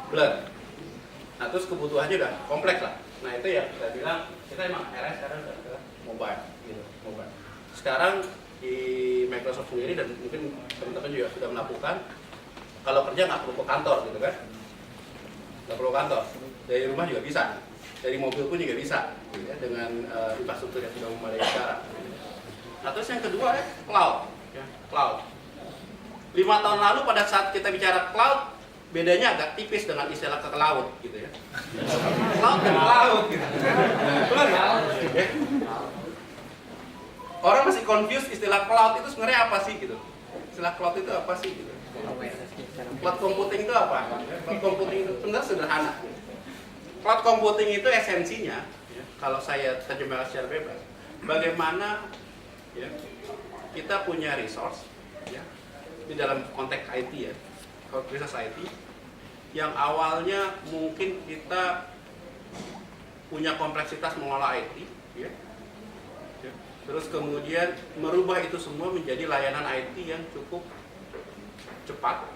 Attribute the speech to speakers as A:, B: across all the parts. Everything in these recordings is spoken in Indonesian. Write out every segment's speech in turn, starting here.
A: blur. Nah terus kebutuhannya udah kompleks lah. Nah itu ya kita bilang kita emang RS sekarang udah ke mobile gitu, mobile. Sekarang di Microsoft sendiri dan mungkin teman-teman juga sudah melakukan, kalau kerja nggak perlu ke kantor gitu kan, nggak perlu kantor, dari rumah juga bisa, dari mobil pun juga bisa gitu ya, dengan infrastruktur yang sudah memadai sekarang. Nah terus yang kedua ya cloud, ya, cloud. 5 tahun lalu pada saat kita bicara cloud, bedanya agak tipis dengan istilah ke laut gitu ya. Cloud dan laut gitu. Benar nggak? Orang masih confused istilah cloud itu sebenarnya apa sih gitu. Istilah cloud itu apa sih gitu. Cloud computing itu apa? Cloud computing itu sebenarnya sederhana. Cloud computing itu esensinya, ya, kalau saya terjemahkan secara bebas, bagaimana ya, kita punya resource ya, di dalam konteks IT ya, resource IT yang awalnya mungkin kita punya kompleksitas mengolah IT ya, ya, terus kemudian merubah itu semua menjadi layanan IT yang cukup cepat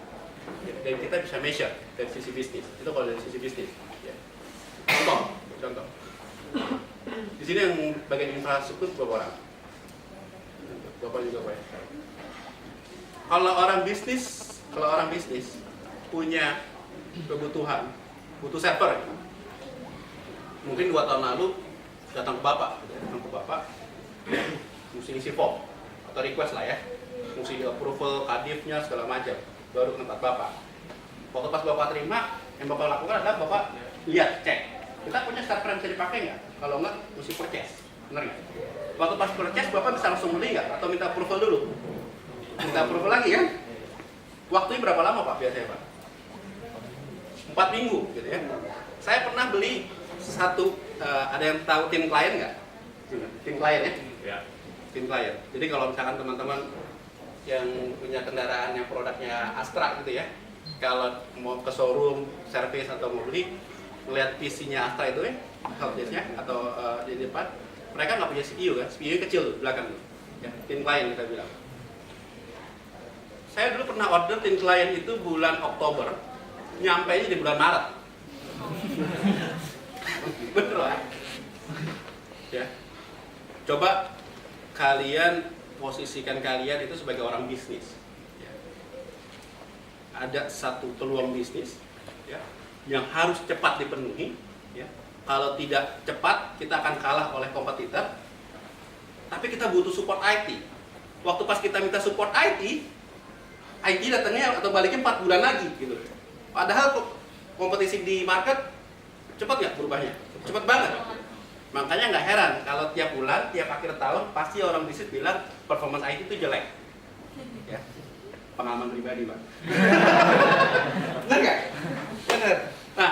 A: ya, dan kita bisa measure dari sisi bisnis. Itu kalau dari sisi bisnis ya. Contoh di sini yang bagian infrastruktur berapa orang? Bapak juga Pak. Kalau orang bisnis punya kebutuhan, butuh server, mungkin 2 tahun lalu datang ke Bapak, mesti isi form atau request lah ya, mesti di approval, kadifnya segala macam, baru ke tempat Bapak. Waktu pas Bapak terima, yang Bapak lakukan adalah Bapak lihat, cek, kita punya server yang bisa dipakai nggak? Kalau nggak, mesti purchase, benar nggak? Waktu pas purchase, Bapak bisa langsung beli nggak? Atau minta approval dulu? Minta approval lagi kan? Waktunya berapa lama Pak biasanya Pak? 4 minggu gitu ya. Saya pernah beli satu, ada yang tahu tim klien nggak? Tim klien ya? Ya. Tim klien. Jadi kalau misalkan teman-teman yang punya kendaraan yang produknya Astra gitu ya, kalau mau ke showroom, servis atau mau beli, melihat PC-nya Astra itu ya, helpdesk-nya atau di depan, mereka nggak punya CPU kan? CPU kecil belakang tuh. Ya, tim klien kita bilang. Saya dulu pernah order tim klien itu bulan Oktober, nyampainya di bulan Maret. Betul lah. Ya. Coba kalian posisikan kalian itu sebagai orang bisnis. Ya. Ada satu peluang bisnis ya, yang harus cepat dipenuhi. Ya. Kalau tidak cepat, kita akan kalah oleh kompetitor. Tapi kita butuh support IT. Waktu pas kita minta support IT datangnya atau baliknya 4 bulan lagi gitu. Padahal kompetisi di market cepat nggak berubahnya? Cepat banget. Makanya nggak heran kalau tiap bulan, tiap akhir tahun pasti orang bisnis bilang performance IT itu jelek. Ya. Pengalaman pribadi, Pak. Benar nggak? Benar. Nah,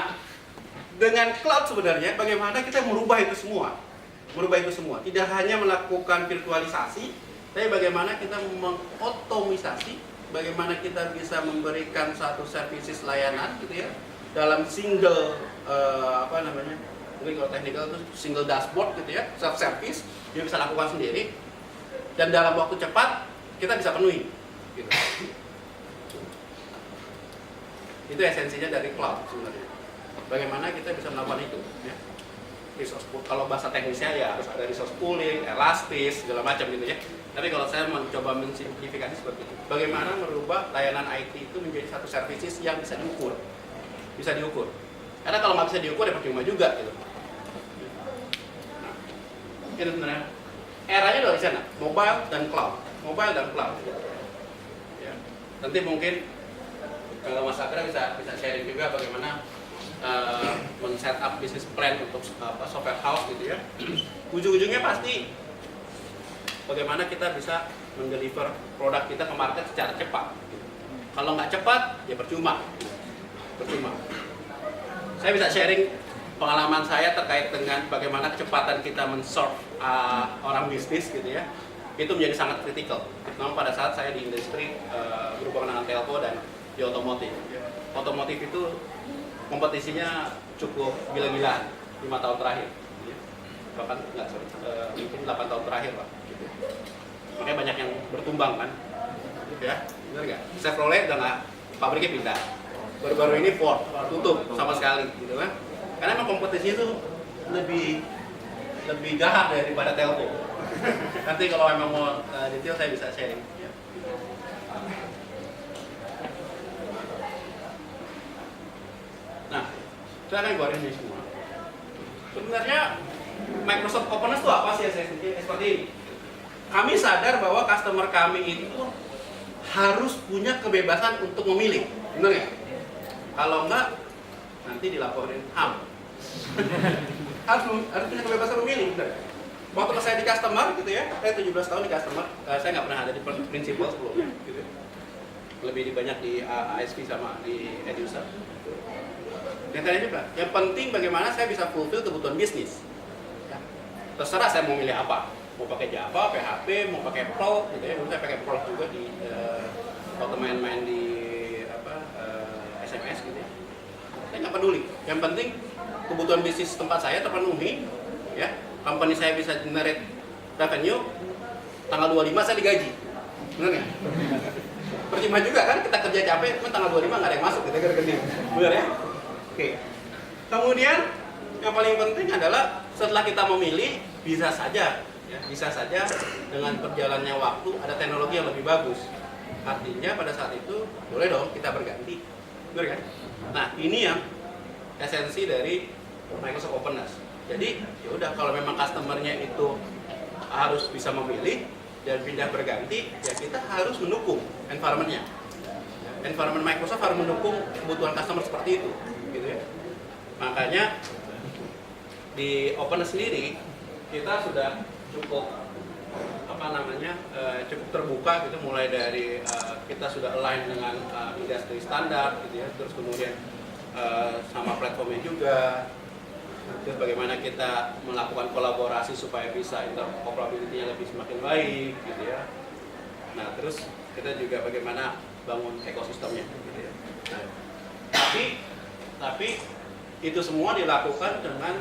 A: dengan cloud sebenarnya bagaimana kita merubah itu semua? Merubah itu semua. Tidak hanya melakukan virtualisasi, tapi bagaimana kita mengotomisasi, bagaimana kita bisa memberikan satu services layanan gitu ya dalam single mungkin kalau teknikal itu single dashboard gitu ya, self service dia bisa lakukan sendiri dan dalam waktu cepat kita bisa penuhi gitu. Itu esensinya dari cloud sebenarnya, bagaimana kita bisa melakukan itu ya. Resource pool, kalau bahasa teknisnya ya harus ada resource pooling, elastis, segala macam gitu ya. Tapi kalau saya mencoba mensimplifikasi seperti itu, bagaimana merubah layanan IT itu menjadi satu services yang bisa diukur, Karena kalau nggak bisa diukur ya percuma juga gitu. Nah, itu sebenarnya eranya dari sana, mobile dan cloud. Ya. Nanti mungkin kalau Mas Agra bisa sharing juga bagaimana men-set up bisnis plan untuk software house gitu ya. Ujung-ujungnya pasti bagaimana kita bisa mendeliver produk kita ke market secara cepat. Kalau nggak cepat, ya percuma. Saya bisa sharing pengalaman saya terkait dengan bagaimana kecepatan kita men-serve orang bisnis gitu ya. Itu menjadi sangat kritikal. Namun pada saat saya di industri berhubungan dengan telco dan di otomotif. Otomotif itu kompetisinya cukup gila-gilaan 5 tahun terakhir. Bahkan mungkin 8 tahun terakhir Pak. Gitu. Makanya banyak yang bertumbang kan, ya, benar nggak? Chevrolet udah nggak, pabriknya pindah, Baru-baru ini Ford tutup sama sekali, gitu kan? Karena memang kompetisinya itu lebih jahat daripada telco. Nanti kalau memang mau detail saya bisa sharing. Ya. Nah, saya akan keluarin ini semua. Sebenarnya Microsoft Openness itu apa sih seperti ini? Kami sadar bahwa customer kami itu harus punya kebebasan untuk memilih, benar nggak? Kalau enggak, nanti dilaporin HAM. harus punya kebebasan memilih, benar. Waktu saya di customer, gitu ya, saya 17 tahun di customer, saya nggak pernah ada di principal sebelumnya, gitu. Lebih banyak di ISP sama di end user. Yang tadi juga, yang penting bagaimana saya bisa fulfill kebutuhan bisnis. Terserah saya mau milih apa, mau pakai Java, PHP, mau pakai Perl, gitu ya. Dulu saya pakai Perl juga di waktu main-main di SMS, gitu ya. Saya nggak peduli. Yang penting kebutuhan bisnis tempat saya terpenuhi, ya. Company saya bisa generate revenue, tanggal 25 saya digaji, benar nggak? Percuma juga kan kita kerja capek, cuma tanggal 25 nggak ada yang masuk, kita kerja, benar ya? Oke. Kemudian yang paling penting adalah setelah kita memilih, bisa saja dengan berjalannya waktu ada teknologi yang lebih bagus. Artinya pada saat itu boleh dong kita berganti, benar kan? Nah ini yang esensi dari Microsoft Openness. Jadi ya udah kalau memang customernya itu harus bisa memilih dan pindah berganti, ya kita harus mendukung environmentnya. Environment Microsoft harus mendukung kebutuhan customer seperti itu, gitu ya. Makanya di Openness sendiri kita sudah cukup cukup terbuka gitu, mulai dari kita sudah align dengan industri standar, gitu ya. Terus kemudian sama platformnya juga. Terus bagaimana kita melakukan kolaborasi supaya bisa interoperability-nya lebih semakin baik, gitu ya. Nah, terus kita juga bagaimana bangun ekosistemnya, gitu ya. Nah, tapi itu semua dilakukan dengan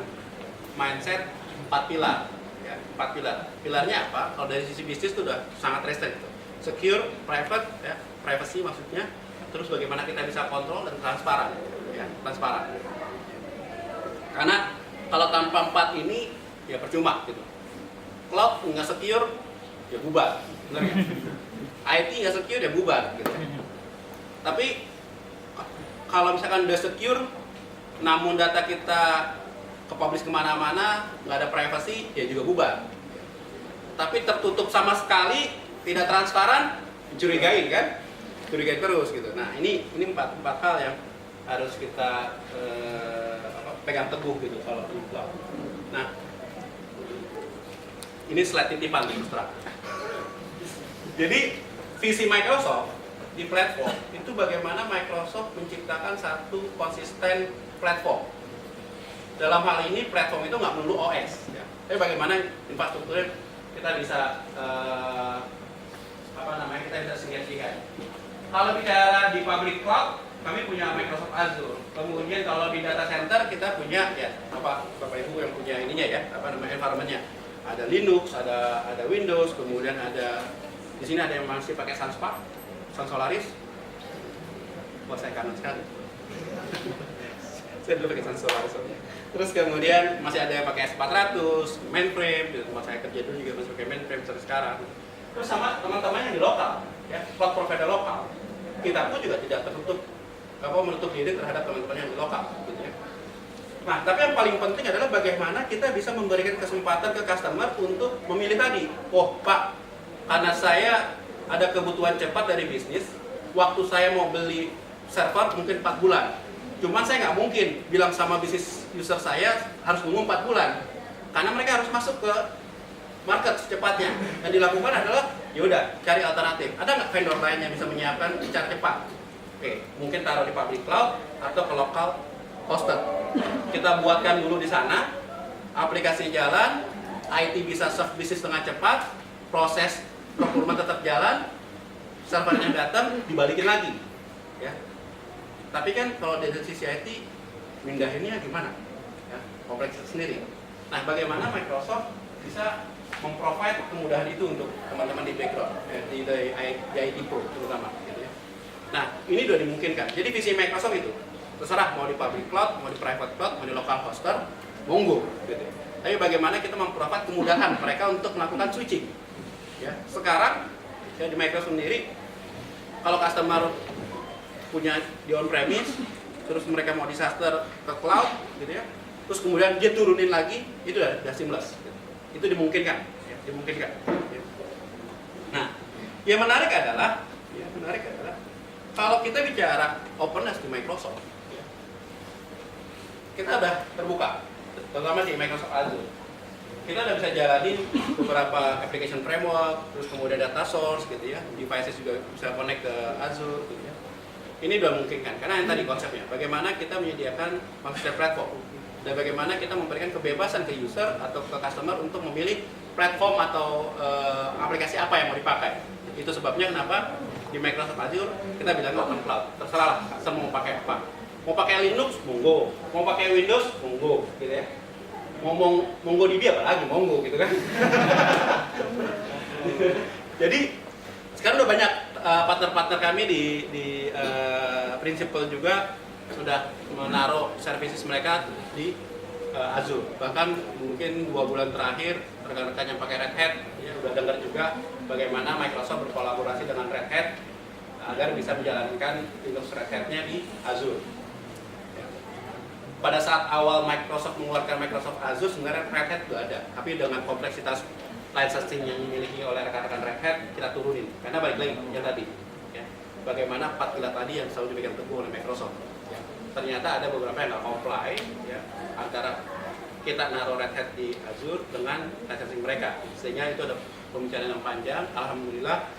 A: mindset 4 pilar. Ya, 4 pilar. Pilarnya apa? Kalau dari sisi bisnis itu sudah sangat restrict. Secure, private, ya, privacy maksudnya. Terus bagaimana kita bisa kontrol dan transparan, ya, transparan. Karena kalau tanpa 4 ini ya percuma gitu. Cloud nggak secure ya bubar, benar ya? IT nggak secure ya bubar gitu. Tapi kalau misalkan udah secure, namun data kita ke-publish kemana-mana, nggak ada privacy, ya juga bubar. Tapi tertutup sama sekali, tidak transparan, curigain kan? Curigain terus gitu. Nah ini empat hal yang harus kita pegang teguh gitu kalau di cloud. Nah, ini slide titipan di Mustra. Jadi visi Microsoft di platform itu bagaimana Microsoft menciptakan satu konsisten platform. Dalam hal ini platform itu nggak melulu OS, ya. Tapi bagaimana infrastrukturnya kita bisa kita bisa sinergikan. Kalau bicara di public cloud, kami punya Microsoft Azure. Kemudian kalau di data center kita punya ya Bapak Ibu yang punya ininya ya, environment-nya. Ada Linux, ada Windows, kemudian ada di sini ada yang masih pakai Sun Solaris. Wah, saya kangen sekali. Saya dulu pakai Sun Solaris. Terus kemudian masih ada yang pakai S400, mainframe, di tempat saya kerja dulu juga masih pakai mainframe sampai sekarang. Terus sama teman-teman yang di lokal, ya, cloud provider lokal. Kita pun juga tidak menutup diri terhadap teman-teman yang di lokal, gitu ya. Nah, tapi yang paling penting adalah bagaimana kita bisa memberikan kesempatan ke customer untuk memilih tadi. Oh, Pak, karena saya ada kebutuhan cepat dari bisnis, waktu saya mau beli server mungkin 4 bulan. Cuman saya nggak mungkin bilang sama bisnis user saya harus nunggu 4 bulan, karena mereka harus masuk ke market secepatnya. Yang dilakukan adalah, yaudah, cari alternatif. Ada nggak vendor lain yang bisa menyiapkan secara cepat? Oke, mungkin taruh di public cloud atau ke lokal hosted. Kita buatkan dulu di sana, aplikasi jalan, IT bisa serve bisnis dengan cepat, proses procurement tetap jalan, servernya datang, dibalikin lagi. Ya. Tapi kan kalau dari sisi IT, mindahinnya gimana? Ya, kompleks sendiri. Nah, bagaimana Microsoft bisa memprovide kemudahan itu untuk teman-teman di background, di IT Pro terutama. Gitu ya. Nah, ini sudah dimungkinkan. Jadi visi Microsoft itu terserah mau di public cloud, mau di private cloud, mau di local hoster, monggo. Gitu. Tapi bagaimana kita memprovide kemudahan mereka untuk melakukan switching. Ya, sekarang ya di Microsoft sendiri, kalau customer punya di on-premise, terus mereka mau disaster ke cloud, gitu ya, terus kemudian dia turunin lagi, itu udah seamless. Gitu. Itu dimungkinkan, ya, dimungkinkan. Ya. Nah, yang menarik adalah kalau kita bicara openness di Microsoft, ya, kita udah terbuka, terutama di Microsoft Azure. Kita udah bisa jalanin beberapa application framework, terus kemudian data source, gitu ya, devices juga bisa connect ke Azure, gitu ya. Ini udah memungkinkan, karena yang tadi konsepnya, bagaimana kita menyediakan multi platform dan bagaimana kita memberikan kebebasan ke user atau ke customer untuk memilih platform atau aplikasi apa yang mau dipakai. Itu sebabnya kenapa di Microsoft Azure kita bilang open cloud, terserah lah, semua mau pakai apa. Mau pakai Linux, monggo. Mau pakai Windows, monggo, gitu ya. Ngomong MongoDB apalagi, monggo, gitu kan. Jadi sekarang udah banyak partner-partner kami di Principal juga sudah menaruh services mereka di Azure. Bahkan mungkin 2 bulan terakhir rekan-rekan yang pakai Red Hat ya udah dengar juga bagaimana Microsoft berkolaborasi dengan Red Hat agar bisa menjalankan Linux Red Hat-nya di Azure. Ya. Pada saat awal Microsoft mengeluarkan Microsoft Azure sebenarnya Red Hat sudah ada, tapi dengan kompleksitas licensing yang dimiliki oleh rekan-rekan Red Hat kita turunin, karena balik lagi yang tadi ya, bagaimana 4 pilar tadi yang selalu dipegang teguh oleh Microsoft ya. Ternyata ada beberapa yang nggak comply ya, antara kita naruh Red Hat di Azure dengan licensing mereka, sehingga itu ada pembicaraan yang panjang. Alhamdulillah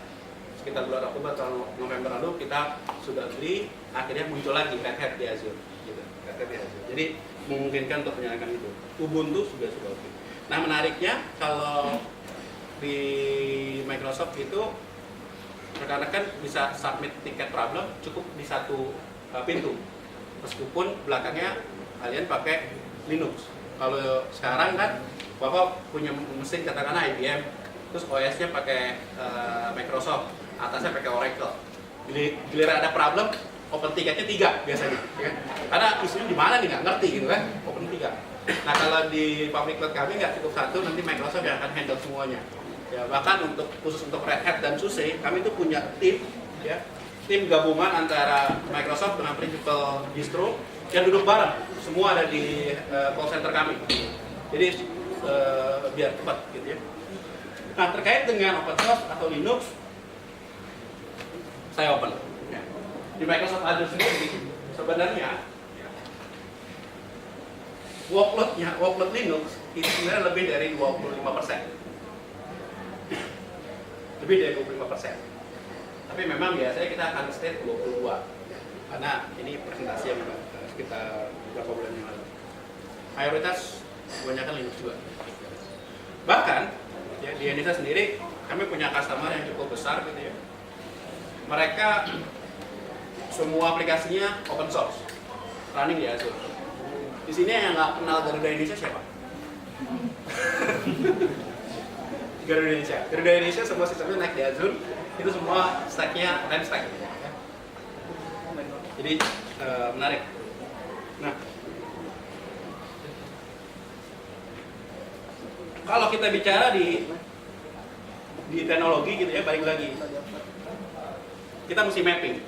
A: sekitar bulan Oktober atau November lalu kita sudah beli, akhirnya muncul lagi Red Hat di Azure gitu. Red Hat di Azure. Jadi memungkinkan untuk menyalakan itu. Ubuntu sudah oke. Nah, menariknya kalau di Microsoft itu rekan-rekan bisa submit tiket problem cukup di satu pintu, meskipun belakangnya kalian pakai Linux. Kalau sekarang kan Bapak punya mesin katakanlah IBM, terus OS-nya pakai Microsoft, atasnya pakai Oracle. Giliran ada problem, open ticketnya 3 biasanya, ya kan? Karena isunya di mana nih nggak ngerti gitu kan, open 3. Nah, kalau di public cloud kami nggak cukup satu, nanti Microsoft yang akan handle semuanya. Ya, bahkan khusus untuk Red Hat dan SUSE, kami itu punya tim, ya, tim gabungan antara Microsoft dengan Principal Distro yang duduk bareng, semua ada di call center kami. Jadi biar cepat, gitu ya. Nah, terkait dengan open source atau Linux, saya open. Ya. Di Microsoft Azure sendiri, sebenarnya workload Linux itu sebenarnya lebih dari 25%. Lebih dari 25%. Tapi memang biasanya kita akan stay 22. Karena ini presentasi yang sekitar beberapa bulan yang lalu. Mayoritas kebanyakan Linux juga. Bahkan ya, di Indonesia sendiri kami punya customer yang cukup besar gitu ya. Mereka semua aplikasinya open source, running di Azure. Di sini yang nggak kenal Garuda Indonesia siapa? Garuda Indonesia semua sistemnya naik di Azure, itu semua stacknya RAMstack. Jadi menarik. Nah, kalau kita bicara di teknologi gitu ya, balik lagi, kita mesti mapping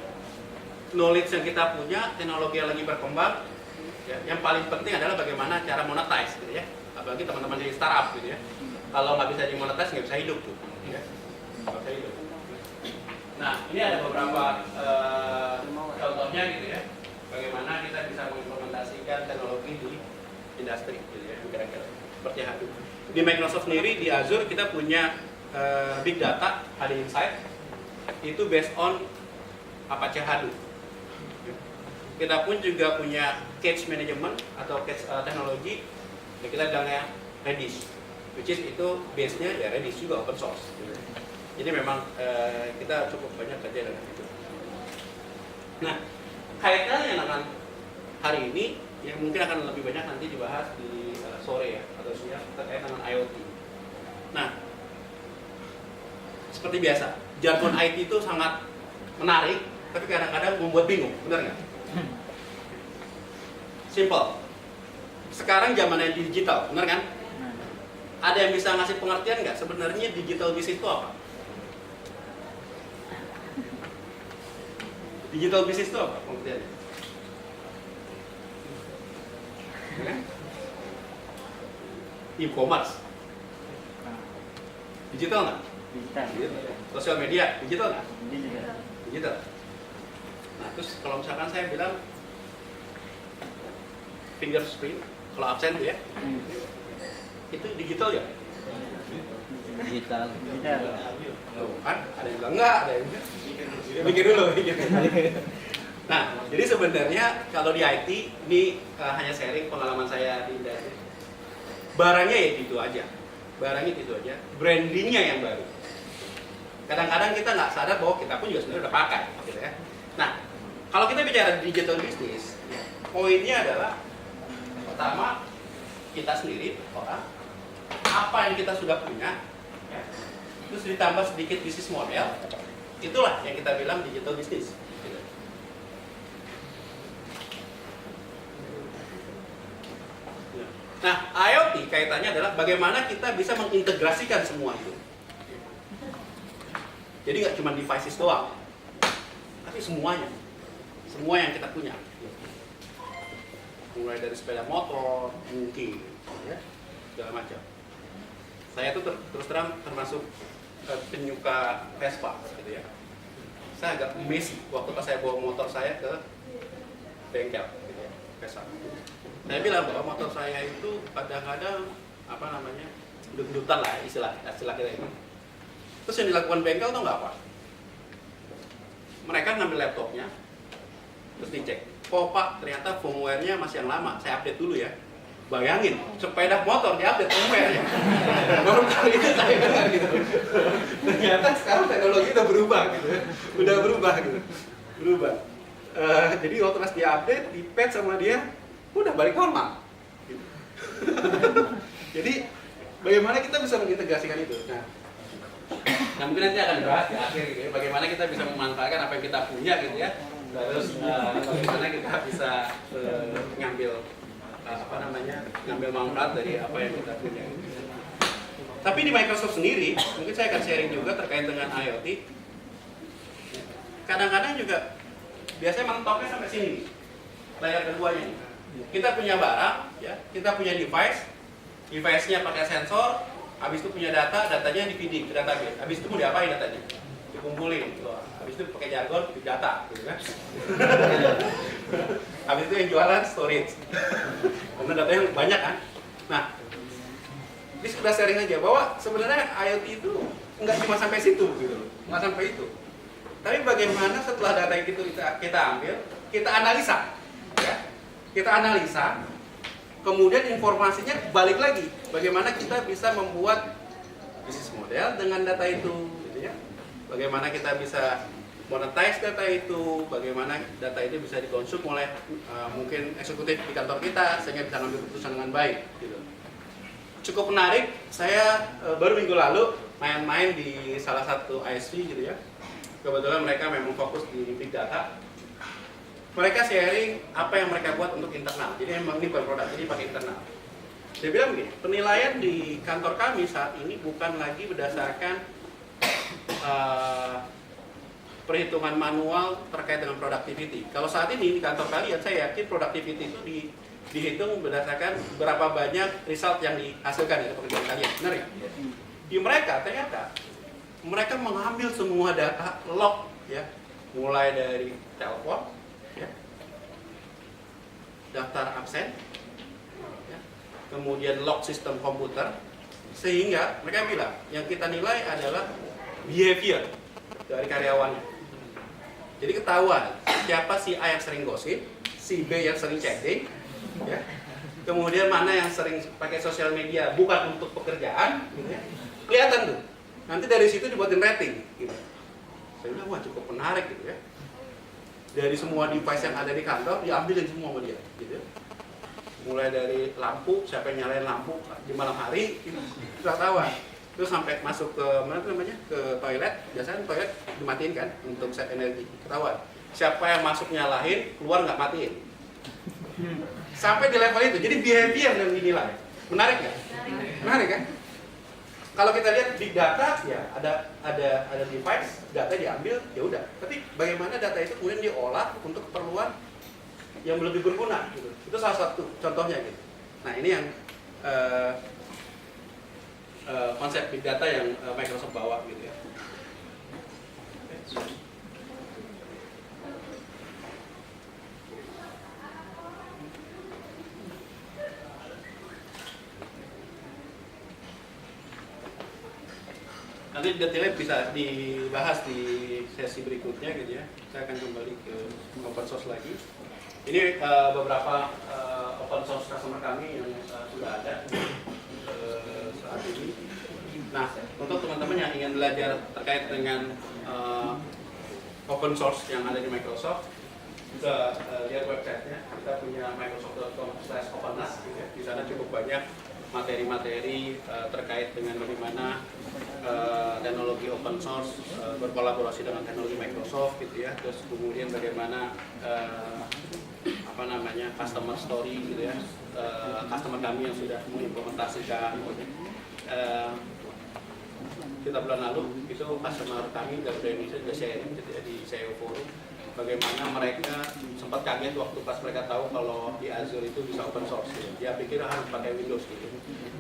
A: knowledge yang kita punya, teknologi yang lagi berkembang. Ya, yang paling penting adalah bagaimana cara monetize gitu ya, apalagi teman-teman di startup gitu ya. Kalau nggak bisa dimonetize nggak bisa hidup tuh, ya. Nggak bisa hidup. Nah, ini ada beberapa contohnya gitu ya, bagaimana kita bisa mengimplementasikan teknologi di industri gitu ya, kira-kira seperti Hadoop. Di Microsoft sendiri di Azure kita punya big data, ada insight, itu based on Apache Hadoop. Kita pun juga punya cache management atau cache teknologi yang kita bilangnya Redis, which is itu base-nya ya Redis juga open source. Jadi memang kita cukup banyak kerja dengan itu. Nah, kaitannya dengan hari ini yang mungkin akan lebih banyak nanti dibahas di sore ya atau siang terkait dengan IoT. Nah, seperti biasa, jargon IT itu sangat menarik tapi kadang-kadang membuat bingung, benar nggak? Simple. Sekarang zamannya digital, benar kan? Ada yang bisa ngasih pengertian nggak sebenarnya digital business itu apa? Digital business itu apa pengertiannya? E-commerce. Digital nggak?
B: Digital.
A: Sosial media, digital nggak?
B: Digital.
A: Digital. Nah, terus kalau misalkan saya bilang fingerprint, kalau absen tuh ya, itu digital ya?
C: Digital.
B: Digital.
A: Tuh, kan? Ada yang bilang enggak, ada yang bilang mikir dulu. Nah, jadi sebenarnya kalau di IT, ini hanya sharing pengalaman saya di industri. Barangnya ya itu aja, barangnya itu aja, brandingnya yang baru. Kadang-kadang kita nggak sadar bahwa kita pun juga sebenarnya udah pakai, gitu ya. Nah, kalau kita bicara digital business, poinnya adalah pertama kita sendiri orang, apa yang kita sudah punya, ya, terus ditambah sedikit bisnis model, itulah yang kita bilang digital business. Gitu. Nah, IoT kaitannya adalah bagaimana kita bisa mengintegrasikan semua itu. Jadi nggak cuma devices doang, tapi semuanya, semua yang kita punya. Mulai dari sepeda motor, mungkin, ya, segala macam. Saya tuh terus terang termasuk penyuka Vespa, gitu ya. Saya agak amazed waktu pas saya bawa motor saya ke bengkel, gitu ya, Vespa. Saya bilang bahwa motor saya itu kadang-kadang apa namanya, gendut-gendutan lah istilah kita ini. Terus yang dilakukan bengkel tuh nggak apa? Mereka ngambil laptopnya, terus dicek. Oh Pak, ternyata firmware-nya masih yang lama. Saya update dulu ya. Bayangin, sepeda motor diupdate firmware-nya. Baru kali ini saya dengar gitu. Ternyata sekarang teknologi udah berubah gitu. Udah berubah gitu. Berubah. Jadi waktu pas dia update, di patch sama dia, udah balik normal. Gitu. Jadi bagaimana kita bisa mengintegrasikan itu? Nah mungkin nanti akan dibahas di akhir gitu ya, bagaimana kita bisa memanfaatkan apa yang kita punya gitu ya. Terus bagaimana kita bisa ngambil ngambil manfaat dari apa yang kita punya. Tapi di Microsoft sendiri, mungkin saya akan sharing juga terkait dengan IoT. Kadang-kadang juga biasanya mentoknya sampai sini, layar keduanya. Kita punya barang, ya, kita punya device-nya pakai sensor, habis itu punya data, datanya di feeding ke database. Habis itu mau diapain datanya? Dikumpulin. Habis itu pakai jargon big data, gitu kan? Habis itu yang jualan storage. Karena datanya banyak kan? Nah, ini sudah sharing aja bahwa sebenarnya IoT itu nggak cuma sampai situ gitu loh, nggak sampai itu. Tapi bagaimana setelah data itu kita ambil, kita analisa, ya? Kita analisa, kemudian informasinya balik lagi. Bagaimana kita bisa membuat bisnis model dengan data itu, gitu ya? Bagaimana kita bisa monetize data itu, bagaimana data itu bisa dikonsum oleh mungkin eksekutif di kantor kita sehingga bisa mengambil keputusan dengan baik. Gitu. Cukup menarik. Saya baru minggu lalu main-main di salah satu ISV gitu ya. Kebetulan mereka memang fokus di big data. Mereka sharing apa yang mereka buat untuk internal. Jadi memang ini bukan produk, jadi pakai internal. Dia bilang begini, penilaian di kantor kami saat ini bukan lagi berdasarkan perhitungan manual terkait dengan productivity. Kalau saat ini di kantor kalian, saya yakin productivity itu dihitung berdasarkan berapa banyak result yang dihasilkan dari pekerjaan kalian. Benar ya? Di mereka ternyata mereka mengambil semua data log, ya, mulai dari telepon, ya, daftar absen, ya, kemudian log sistem komputer, sehingga mereka bilang yang kita nilai adalah behavior dari karyawannya. Jadi ketahuan siapa si A yang sering gosip, si B yang sering chatting, ya, kemudian mana yang sering pakai sosial media bukan untuk pekerjaan, gitu ya. Kelihatan tuh. Nanti dari situ dibuatin rating. Gitu. Saya bilang wah cukup menarik gitu ya. Dari semua device yang ada di kantor diambilin semua sama dia, gitu. Mulai dari lampu, siapa yang nyalain lampu di malam hari, itu sudah ketahuan. Terus sampai masuk ke mana tuh namanya, ke toilet, biasanya toilet dimatiin kan untuk set energi, ketahuan. siapa yang masuk nyalahin, keluar nggak matiin. Sampai di level itu, jadi behavior yang dinilai. Menarik nggak? Menarik kan? Kalau kita lihat big data, ya ada device, data diambil, ya udah. Tapi bagaimana data itu kemudian diolah untuk keperluan yang lebih berguna, gitu. Itu salah satu contohnya, gitu. Nah ini yang konsep big data yang Microsoft bawa, gitu ya. Nanti detailnya bisa dibahas di sesi berikutnya gitu ya. Saya akan kembali ke open source lagi. Ini beberapa open source customer kami yang sudah ada saat ini. Nah, untuk teman-teman yang ingin belajar terkait dengan open source yang ada di Microsoft, bisa lihat websitenya. Kita punya microsoft.com/openness gitu ya. Di sana cukup banyak materi-materi terkait dengan bagaimana teknologi open source berkolaborasi dengan teknologi Microsoft gitu ya. Terus kemudian bagaimana customer story gitu ya, customer kami yang sudah mengimplementasikan. Kita bulan lalu itu customer kami dari Indonesia juga sharing gitu ya di CEO Forum, bagaimana mereka sempat kaget waktu pas mereka tahu kalau di Azure itu bisa open source gitu. Dia pikir harus pakai Windows gitu.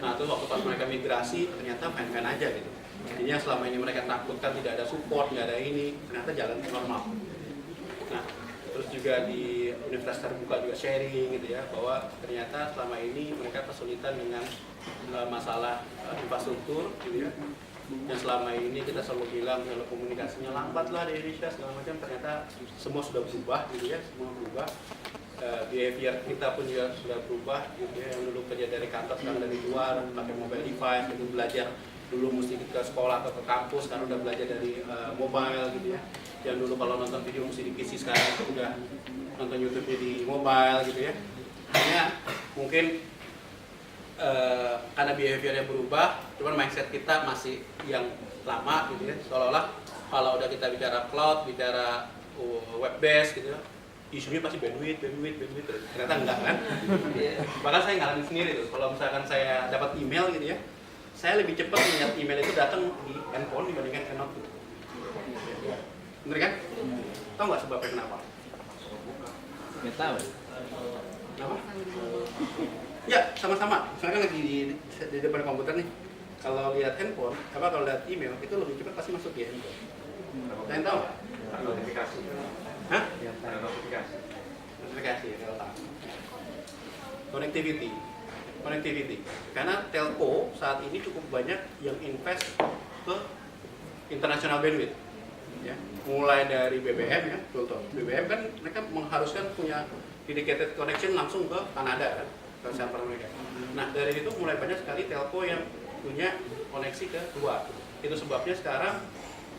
A: Nah terus waktu pas mereka migrasi ternyata fine-fine aja gitu. Jadi yang selama ini mereka takutkan tidak ada support, nggak ada ini, ternyata jalan normal. Nah terus juga di Universitas Terbuka juga sharing gitu ya, bahwa ternyata selama ini mereka kesulitan dengan masalah infrastruktur gitu ya. Yang selama ini kita selalu bilang kalau komunikasinya lambat lah di Indonesia segala macam, ternyata semua sudah berubah gitu ya, semua berubah. Behavior kita pun juga sudah berubah gitu ya, yang dulu kerja dari kantor sekarang dari luar pakai mobile device, itu belajar dulu mesti ke sekolah atau ke kampus, sekarang udah belajar dari mobile gitu ya. Yang dulu kalau nonton video mesti di PC, sekarang itu udah nonton YouTube-nya di mobile gitu ya. Hanya mungkin karena behaviornya berubah, cuman mindset kita masih yang lama gitu ya, seolah-olah kalau udah kita bicara cloud, bicara web based gitu ya, isunya pasti bandwidth, ternyata enggak kan? Bahkan saya ngalamin sendiri tuh, kalau misalkan saya dapat email gitu ya, saya lebih cepat melihat email itu datang di handphone dibandingkan Keynote gitu. Bener kan? Tahu nggak sebabnya kenapa?
C: Nggak tahu.
A: Kenapa? Ya, sama-sama. Misalkan lagi di depan komputer nih. Kalau lihat handphone, kalau lihat email itu lebih cepat pasti masuk di handphone. Kalian tahu? Notifikasi. Hah? Ada notifikasi. Notifikasi ya, kalau tahu. Connectivity. Karena telco saat ini cukup banyak yang invest ke international bandwidth. Ya, mulai dari BBM ya, contoh. BBM kan mereka mengharuskan punya dedicated connection langsung ke Kanada kan. Server mereka. Nah dari itu mulai banyak sekali telco yang punya koneksi ke luar. Itu sebabnya sekarang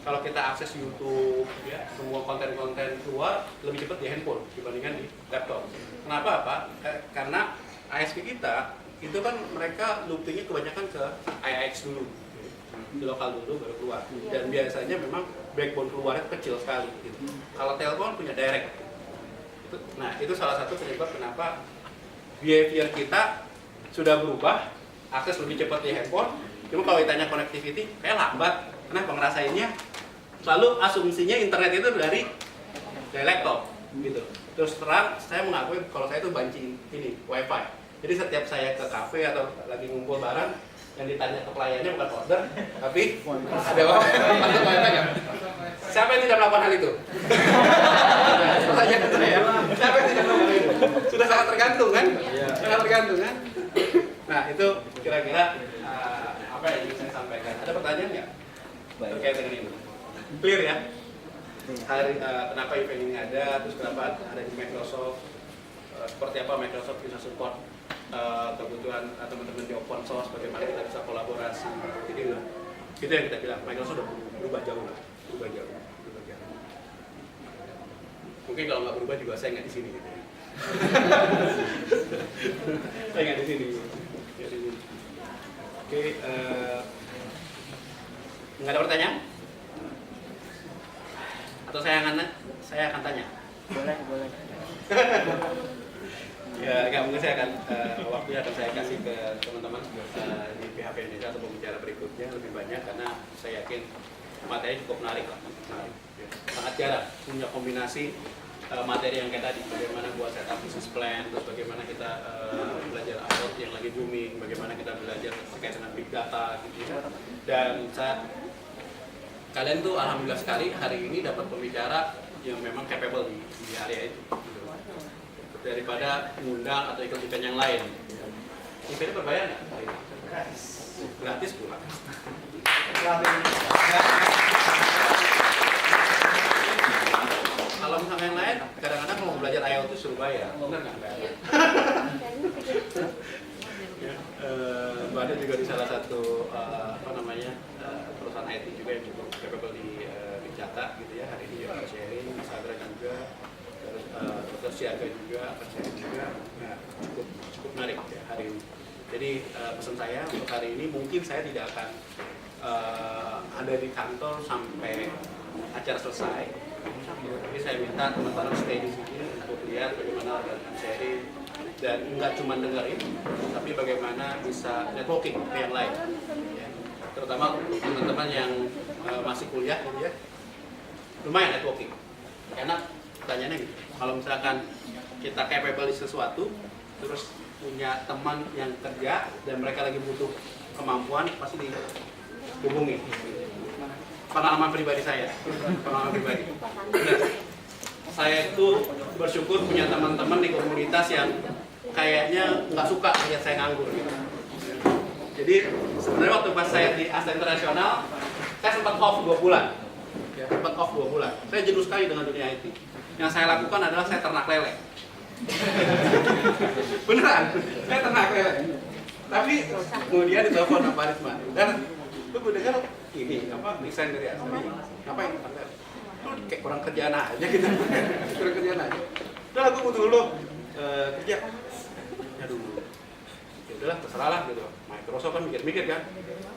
A: kalau kita akses YouTube, ya semua konten-konten keluar lebih cepat di handphone dibandingkan di laptop. Kenapa apa? Karena ISP kita itu kan mereka loopingnya kebanyakan ke IX dulu, di lokal dulu baru keluar. Dan biasanya memang backbone keluarnya kecil sekali. Gitu. Kalau telepon punya direct. Nah itu salah satu penyebab kenapa behavior kita sudah berubah, akses lebih cepat di handphone. Cuma kalau ditanya connectivity, kayak lambat. Kenapa ngerasainnya? Selalu asumsinya internet itu dari laptop, gitu. Terus terang, saya mengakui kalau saya itu banci ini WiFi. Jadi setiap saya ke kafe atau lagi ngumpul bareng, yang ditanya ke pelayannya bukan order, tapi ada WiFi nggak? Siapa yang tidak melakukan hal itu? Pertanyaan saya, siapa yang tidak melakukan itu? Sudah sangat tergantung kan? Sangat tergantung kan? Nah itu kira-kira apa yang ingin saya sampaikan. Ada pertanyaan nggak terkait dengan ini? Clear ya? Kenapa event ini ada, terus kenapa ada di Microsoft, seperti apa Microsoft bisa support kebutuhan teman-teman di open source, bagaimana kita bisa kolaborasi. Jadi itu yang kita bilang, Microsoft sudah berubah jauh lah, berubah jauh. Mungkin kalau nggak berubah juga saya nggak di sini gitu. Saya nggak di sini. Oke, nggak ada pertanyaan? Atau saya akan tanya?
B: Boleh.
A: Ya, nggak mungkin saya akan waktunya akan saya kasih ke teman-teman di pihak Indonesia atau pembicara berikutnya lebih banyak karena saya yakin materi cukup menarik lah, menarik. Ya. Sangat jarang punya kombinasi materi yang kayak tadi, bagaimana buat setup business plan, terus bagaimana kita belajar IoT yang lagi booming, bagaimana kita belajar terkait dengan big data gitu ya. Dan kalian tuh alhamdulillah sekali hari ini dapat pembicara yang memang capable di area itu. Daripada ngundang atau ikut event yang lain. Eventnya berbayar nggak? Gratis pula. Kalau misalnya yang lain, kadang-kadang kalau mau belajar IoT suruh bayar. Benar nggak? Bayar. Mbak Ade juga di salah satu perusahaan IT juga yang cukup capable di Jakarta gitu ya. Hari ini juga sharing, Sadra juga. Dr. Siaga juga, akan sharing juga. Nah, cukup menarik ya hari ini. Jadi pesan saya untuk hari ini mungkin saya tidak akan ada di kantor sampai acara selesai. Tapi saya minta teman-teman stay di sini untuk lihat bagaimana akan sharing dan nggak cuma dengerin, tapi bagaimana bisa networking ke yang lain. Ya. Terutama teman-teman yang masih kuliah gitu ya, lumayan networking. Enak. Pertanyaannya gitu, kalau misalkan kita capable di sesuatu, terus punya teman yang kerja dan mereka lagi butuh kemampuan, pasti dihubungi. Pengalaman pribadi saya, pengalaman pribadi. Benar. Saya itu bersyukur punya teman-teman di komunitas yang kayaknya nggak suka lihat saya nganggur. Gitu. Jadi sebenarnya waktu pas saya di Asta Internasional, saya sempat off 2 bulan. Ya, sempat off 2 bulan. Saya jenuh sekali dengan dunia IT. Yang saya lakukan adalah saya ternak lele. Beneran, saya ternak lele. Tapi kemudian ditelepon sama Pak Risma. Dan lu gue dengar ini desain dari Asri. Ngapain? Lu kayak kurang kerjaan aja gitu. Kurang kerjaan aja. Udah aku butuh lu kerja. Ya dulu. Ya udahlah terserah lah gitu. Microsoft kan mikir-mikir kan.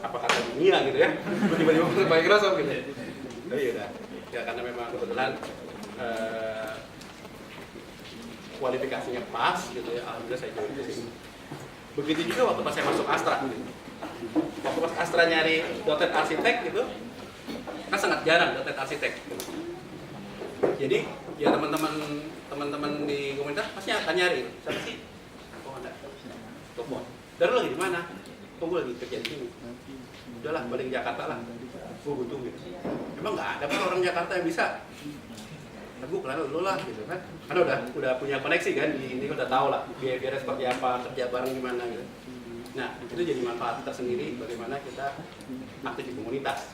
A: Apa kata dunia gitu ya. Tiba-tiba masuk Microsoft gitu. Oh iya udah. Ya karena memang kebetulan kualifikasinya pas gitu ya, alhamdulillah saya join ke sini. Begitu juga waktu pas saya masuk Astra. Waktu pas Astra nyari .NET arsitek gitu, kan sangat jarang .NET arsitek. Jadi ya teman-teman di komunitas pasti akan nyari, siapa sih? Oh ada, Topon. Dan lu lagi di mana? Oh gue lagi kerja di sini. Udahlah balik ke Jakarta lah. Gue butuh gitu. Emang nggak ada kan orang Jakarta yang bisa. Gue kenal dulu lah gitu kan. Karena udah punya koneksi kan, ini udah tahu lah biaya seperti apa, kerja bareng gimana gitu. Nah, itu jadi manfaat tersendiri bagaimana kita aktif di komunitas.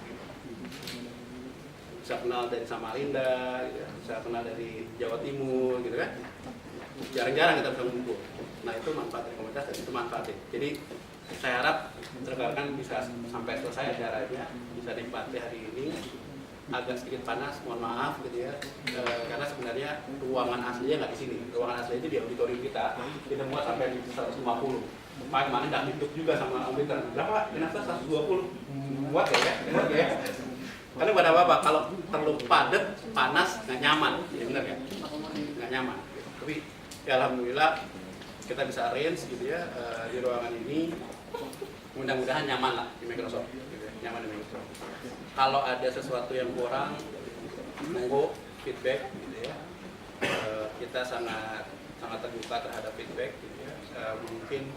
A: Bisa kenal dari Samarinda, gitu, bisa kenal dari Jawa Timur gitu kan. Jarang-jarang kita bisa ngumpul. Nah, itu manfaat dari komunitas dan itu manfaatnya. Jadi saya harap rekan-rekan bisa sampai selesai acaranya, bisa nikmati hari ini. Agak sedikit panas, mohon maaf gitu ya, karena sebenarnya ruangan aslinya nggak di sini. Ruangan aslinya itu di auditorium kita muat sampai di 150. Pak kemarin nggak tutup juga sama auditor. Berapa? Kenapa 120? Muat ya? Muat ya? Karena pada apa? Kalau terlalu padat, panas, nggak nyaman, ya benar ya? Nggak nyaman. Tapi ya alhamdulillah kita bisa arrange gitu ya di ruangan ini. Mudah-mudahan nyaman lah di Microsoft. Gitu ya. Nyaman di Microsoft. Kalau ada sesuatu yang kurang, monggo feedback, gitu ya. Kita sangat terbuka terhadap feedback, gitu ya. Mungkin